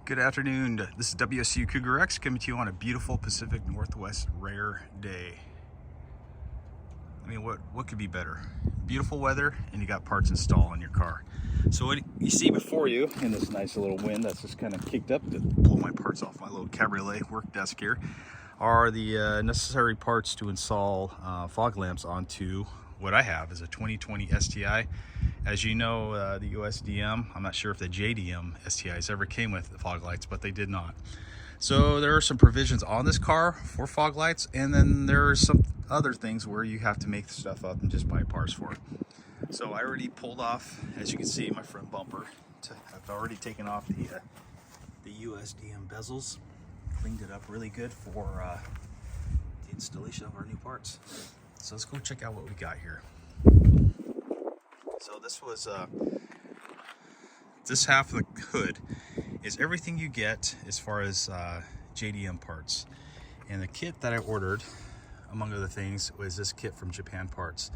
Good afternoon. This is WSU WRX coming to you on a beautiful Pacific Northwest rare day. I mean, what could be better? Beautiful weather, and you got parts installed on your car. So what you see before you in this nice little wind that's just kind of kicked up to blow my parts off my little cabriolet work desk here are the necessary parts to install fog lamps onto what I have is a 2020 STI. As you know, the USDM, I'm not sure if the JDM STIs ever came with the fog lights, but they did not. So there are some provisions on this car for fog lights, and then there are some other things where you have to make stuff up and just buy parts for it. So I already pulled off, as you can see, my front bumper. I've already taken off the USDM bezels, cleaned it up really good for the installation of our new parts. So let's go check out what we got here. So this was this half of the hood is everything you get as far as JDM parts. And the kit that I ordered, among other things, was this kit from Japan Parts.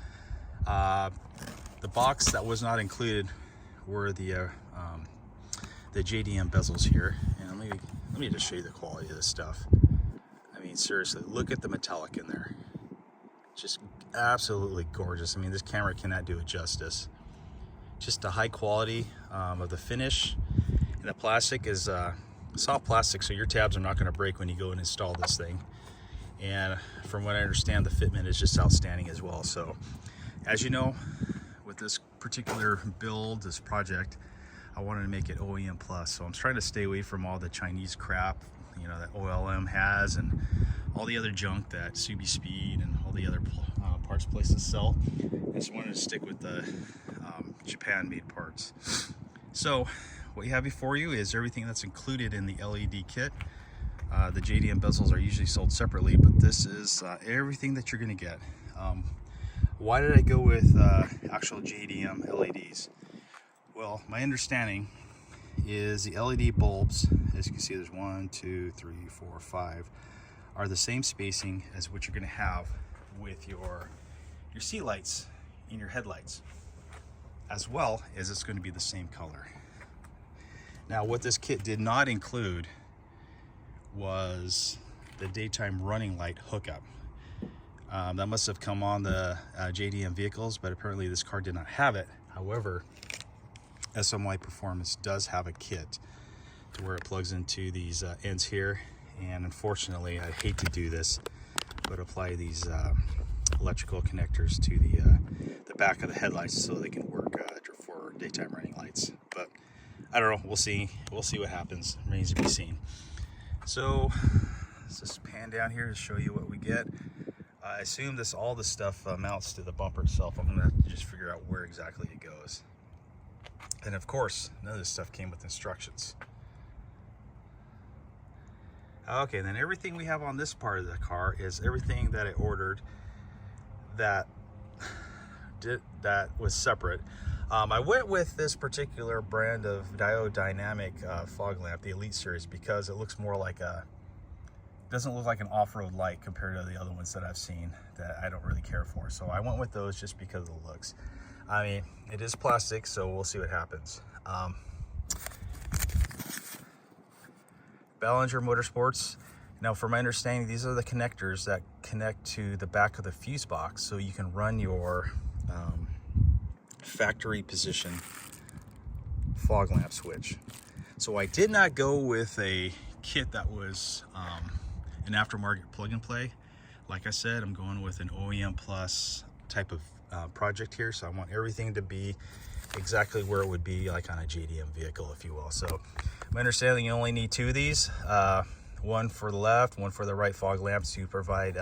The box that was not included were the JDM bezels here. And let me just show you the quality of this stuff. I mean, seriously, look at the metallic in there. Just absolutely gorgeous. I mean, this camera cannot do it justice. Just the high quality of the finish, and the plastic is soft plastic, so your tabs are not going to break when you go and install this thing. And from what I understand, the fitment is just outstanding as well. So as you know, with this particular build, this project, I wanted to make it OEM plus. So I'm trying to stay away from all the Chinese crap, you know, that OEM has, and all the other junk that Subi Speed and all the other parts places sell. I just wanted to stick with the Japan-made parts. So what you have before you is everything that's included in the LED kit. The JDM bezels are usually sold separately, but this is everything that you're going to get. Why did I go with actual JDM LEDs? Well, my understanding is the LED bulbs, as you can see, there's 1, 2, 3, 4, 5, are the same spacing as what you're going to have with your seat lights in your headlights, as well as it's going to be the same color. Now, what this kit did not include was the daytime running light hookup. That must have come on the JDM vehicles, but apparently this car did not have it. However, SM Light Performance does have a kit to where it plugs into these ends here, and unfortunately, I hate to do this, but apply these electrical connectors to the back of the headlights so they can work for daytime running lights. But I don't know, we'll see what happens. Remains to be seen. So let's just pan down here to show you what we get. I assume all this stuff mounts to the bumper itself. I'm gonna have to just figure out where exactly it goes. And of course, none of this stuff came with instructions. Okay, and then everything we have on this part of the car is everything that I ordered that was separate. I went with this particular brand of diode dynamic fog lamp, the Elite series, because it looks more like doesn't look like an off-road light compared to the other ones that I've seen that I don't really care for. So I went with those just because of the looks. I mean, it is plastic, so we'll see what happens. Ballinger Motorsports. Now, from my understanding, these are the connectors that connect to the back of the fuse box, so you can run your factory position fog lamp switch. So I did not go with a kit that was an aftermarket plug and play. Like I said, I'm going with an OEM plus type of project here, so I want everything to be exactly where it would be like on a JDM vehicle, if you will. So my understanding, you only need 2 of these, one for the left, one for the right fog lamps to provide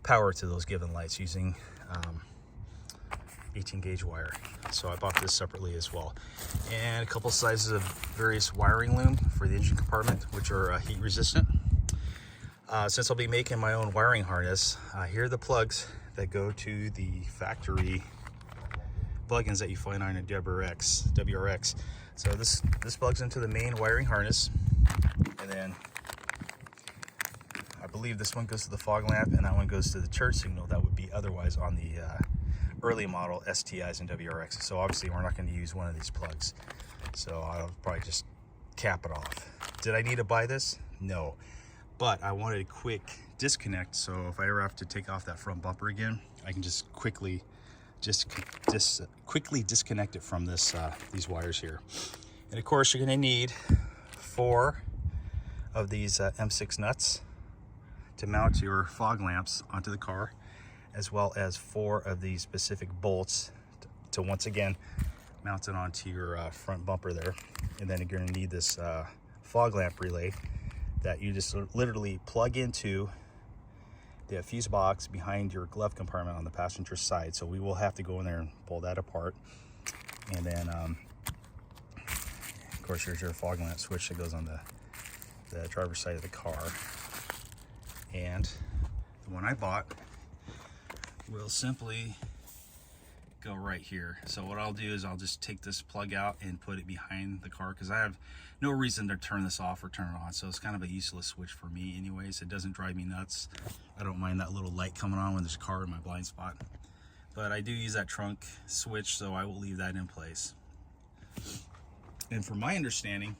power to those given lights using 18 gauge wire. So I bought this separately as well, and a couple sizes of various wiring loom for the engine compartment, which are heat resistant. Since I'll be making my own wiring harness, here are the plugs that go to the factory plugins that you find on a WRX. So this plugs into the main wiring harness, and then I believe this one goes to the fog lamp, and that one goes to the turn signal that would be otherwise on the early model STIs and WRX. So obviously we're not going to use one of these plugs, so I'll probably just cap it off. Did I need to buy this? No. But I wanted a quick disconnect, so if I ever have to take off that front bumper again, I can just quickly disconnect it from this these wires here. And of course, you're going to need 4 of these M6 nuts to mount your fog lamps onto the car, as well as 4 of these specific bolts to once again mount it onto your front bumper there. And then you're going to need this fog lamp relay that you just literally plug into the fuse box behind your glove compartment on the passenger side. So we will have to go in there and pull that apart. And then of course, there's your fog lamp switch that goes on the driver's side of the car. And the one I bought will simply go right here. So what I'll do is I'll just take this plug out and put it behind the car, because I have no reason to turn this off or turn it on. So it's kind of a useless switch for me anyways. It doesn't drive me nuts. I don't mind that little light coming on when there's a car in my blind spot. But I do use that trunk switch, so I will leave that in place. And from my understanding,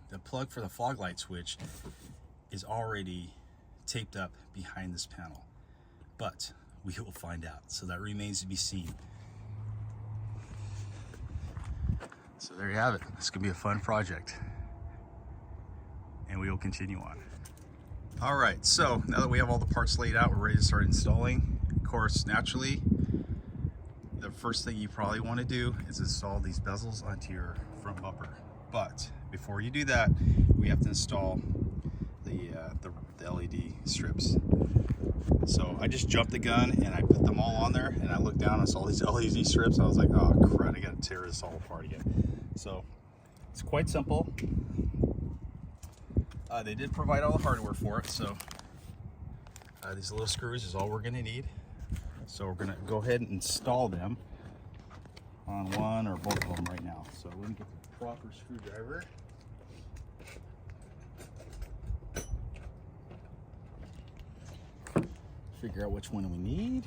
the plug for the fog light switch is already taped up behind this panel. But we will find out. So that remains to be seen. So there you have it. This could be a fun project. And we will continue on. All right, so now that we have all the parts laid out, we're ready to start installing. Of course, naturally, the first thing you probably want to do is install these bezels onto your front bumper. But before you do that, we have to install the LED strips. So I just jumped the gun and I put them all on there, and I looked down and saw these LED strips. I was like, oh crap, I gotta tear this all apart again. So it's quite simple. They did provide all the hardware for it, so these little screws is all we're gonna need. So we're gonna go ahead and install them on one or both of them right now. So let me get the proper screwdriver. Figure out which one we need.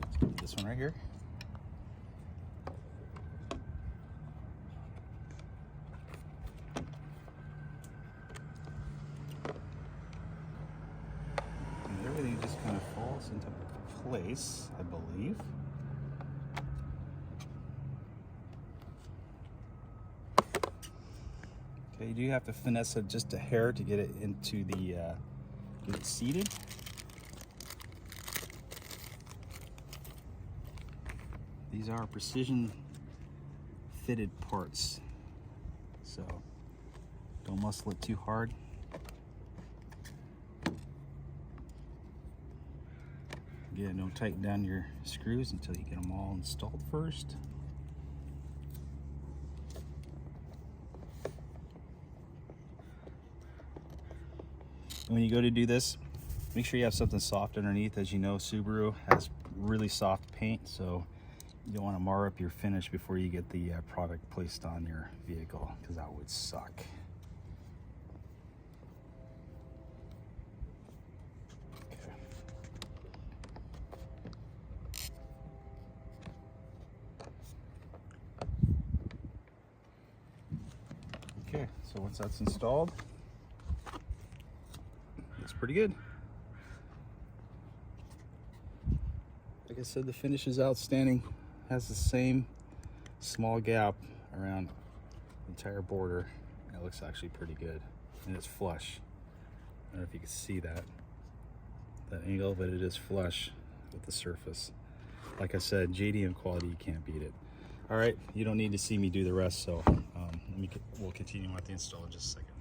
Let's go with this one right here. And everything just kind of falls into place, I believe. Okay, you do have to finesse it just a hair to get it into the get it seated. These are precision fitted parts, so don't muscle it too hard. Again, don't tighten down your screws until you get them all installed first. And when you go to do this, make sure you have something soft underneath. As you know, Subaru has really soft paint, so you don't want to mar up your finish before you get the product placed on your vehicle, because that would suck. Okay, so once that's installed, looks pretty good. Like I said, the finish is outstanding. Has the same small gap around the entire border. It looks actually pretty good, and it's flush. I don't know if you can see that angle, but it is flush with the surface. Like I said, JDM quality, you can't beat it. All right, you don't need to see me do the rest, so we'll continue with the install in just a second.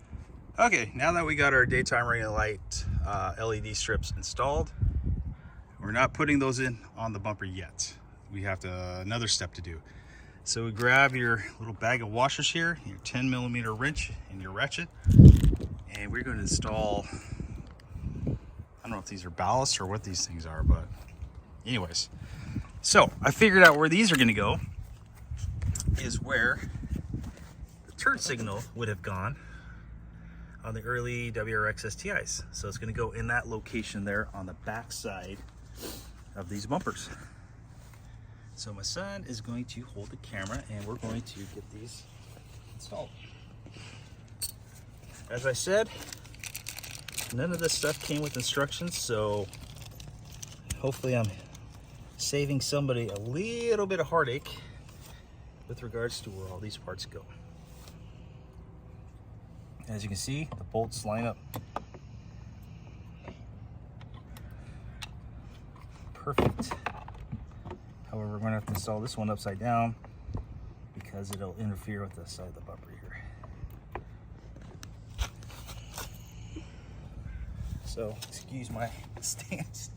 Okay, now that we got our daytime running light LED strips installed, we're not putting those in on the bumper yet. We have another step to do. So we grab your little bag of washers here, your 10mm wrench and your ratchet, and we're going to install, I don't know if these are ballasts or what these things are, but anyways. So I figured out where these are going to go is where the turn signal would have gone on the early WRX STIs. So it's going to go in that location there on the back side of these bumpers. So my son is going to hold the camera and we're going to get these installed. As I said, none of this stuff came with instructions, so hopefully I'm saving somebody a little bit of heartache with regards to where all these parts go. As you can see, the bolts line up perfect. However, we're going to have to install this one upside down because it'll interfere with the side of the bumper here. So, excuse my stance.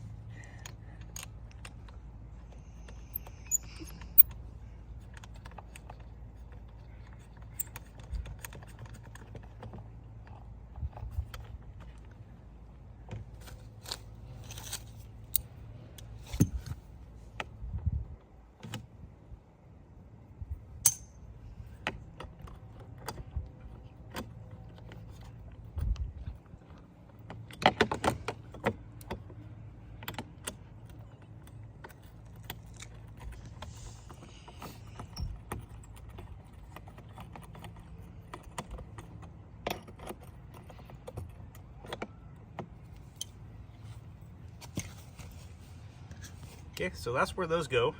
Okay, so that's where those go.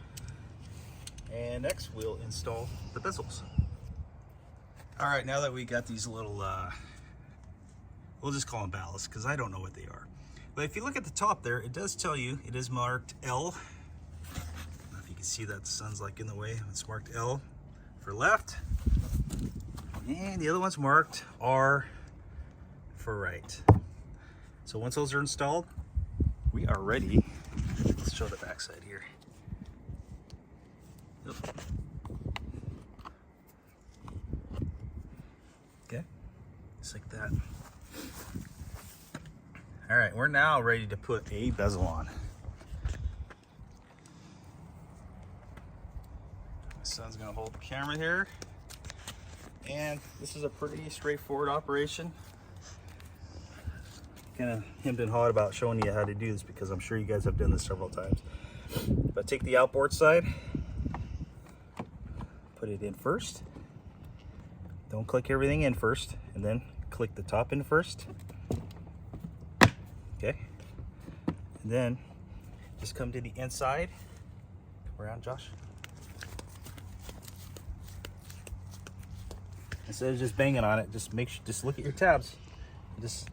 And next we'll install the bezels. All right, now that we got these little, we'll just call them ballast because I don't know what they are. But if you look at the top there, it does tell you it is marked L. I don't know if you can see that, the sun's like in the way. It's marked L for left. And the other one's marked R for right. So once those are installed, we are ready. Let's show the back side here. Okay, just like that. All right, we're now ready to put a bezel on. My son's gonna hold the camera here. And this is a pretty straightforward operation. Kind of hemmed and hawed about showing you how to do this because I'm sure you guys have done this several times. But take the outboard side, put it in first. Don't click everything in first, and then click the top in first. Okay. And then just come to the inside. Come around, Josh. Instead of just banging on it, just look at your tabs. Just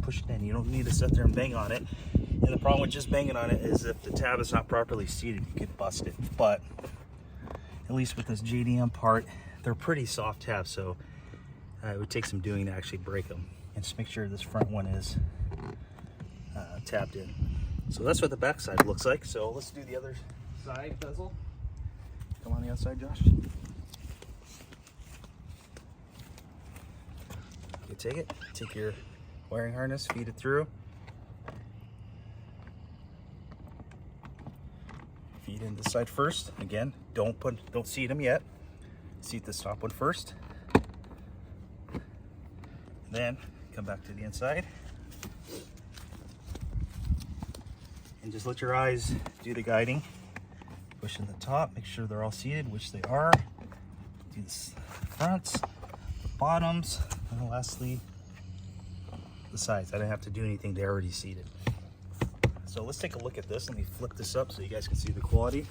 push it in. You don't need to sit there and bang on it. And the problem with just banging on it is if the tab is not properly seated, you could bust it. But at least with this JDM part, they're pretty soft tabs, so it would take some doing to actually break them. And just make sure this front one is tapped in. So that's what the back side looks like. So let's do the other side bezel. Come on the outside, Josh. You take it, take your wiring harness, feed it through. Feed in this side first. Again, don't seat them yet. Seat this top one first. Then come back to the inside. And just let your eyes do the guiding. Push in the top, make sure they're all seated, which they are. Do the fronts, the bottoms, and lastly, the sides. I didn't have to do anything, they're already seated. So let's take a look at this. Let me flip this up so you guys can see the quality.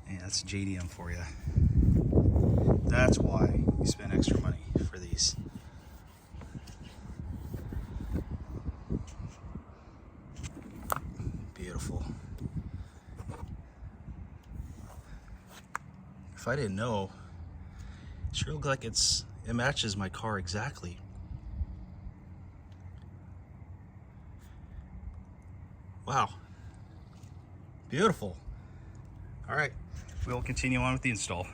Yeah, that's JDM for you. That's why you spend extra money for these. Beautiful. If I didn't know, it sure looks like it matches my car exactly. Wow. Beautiful. All right, we'll continue on with the install.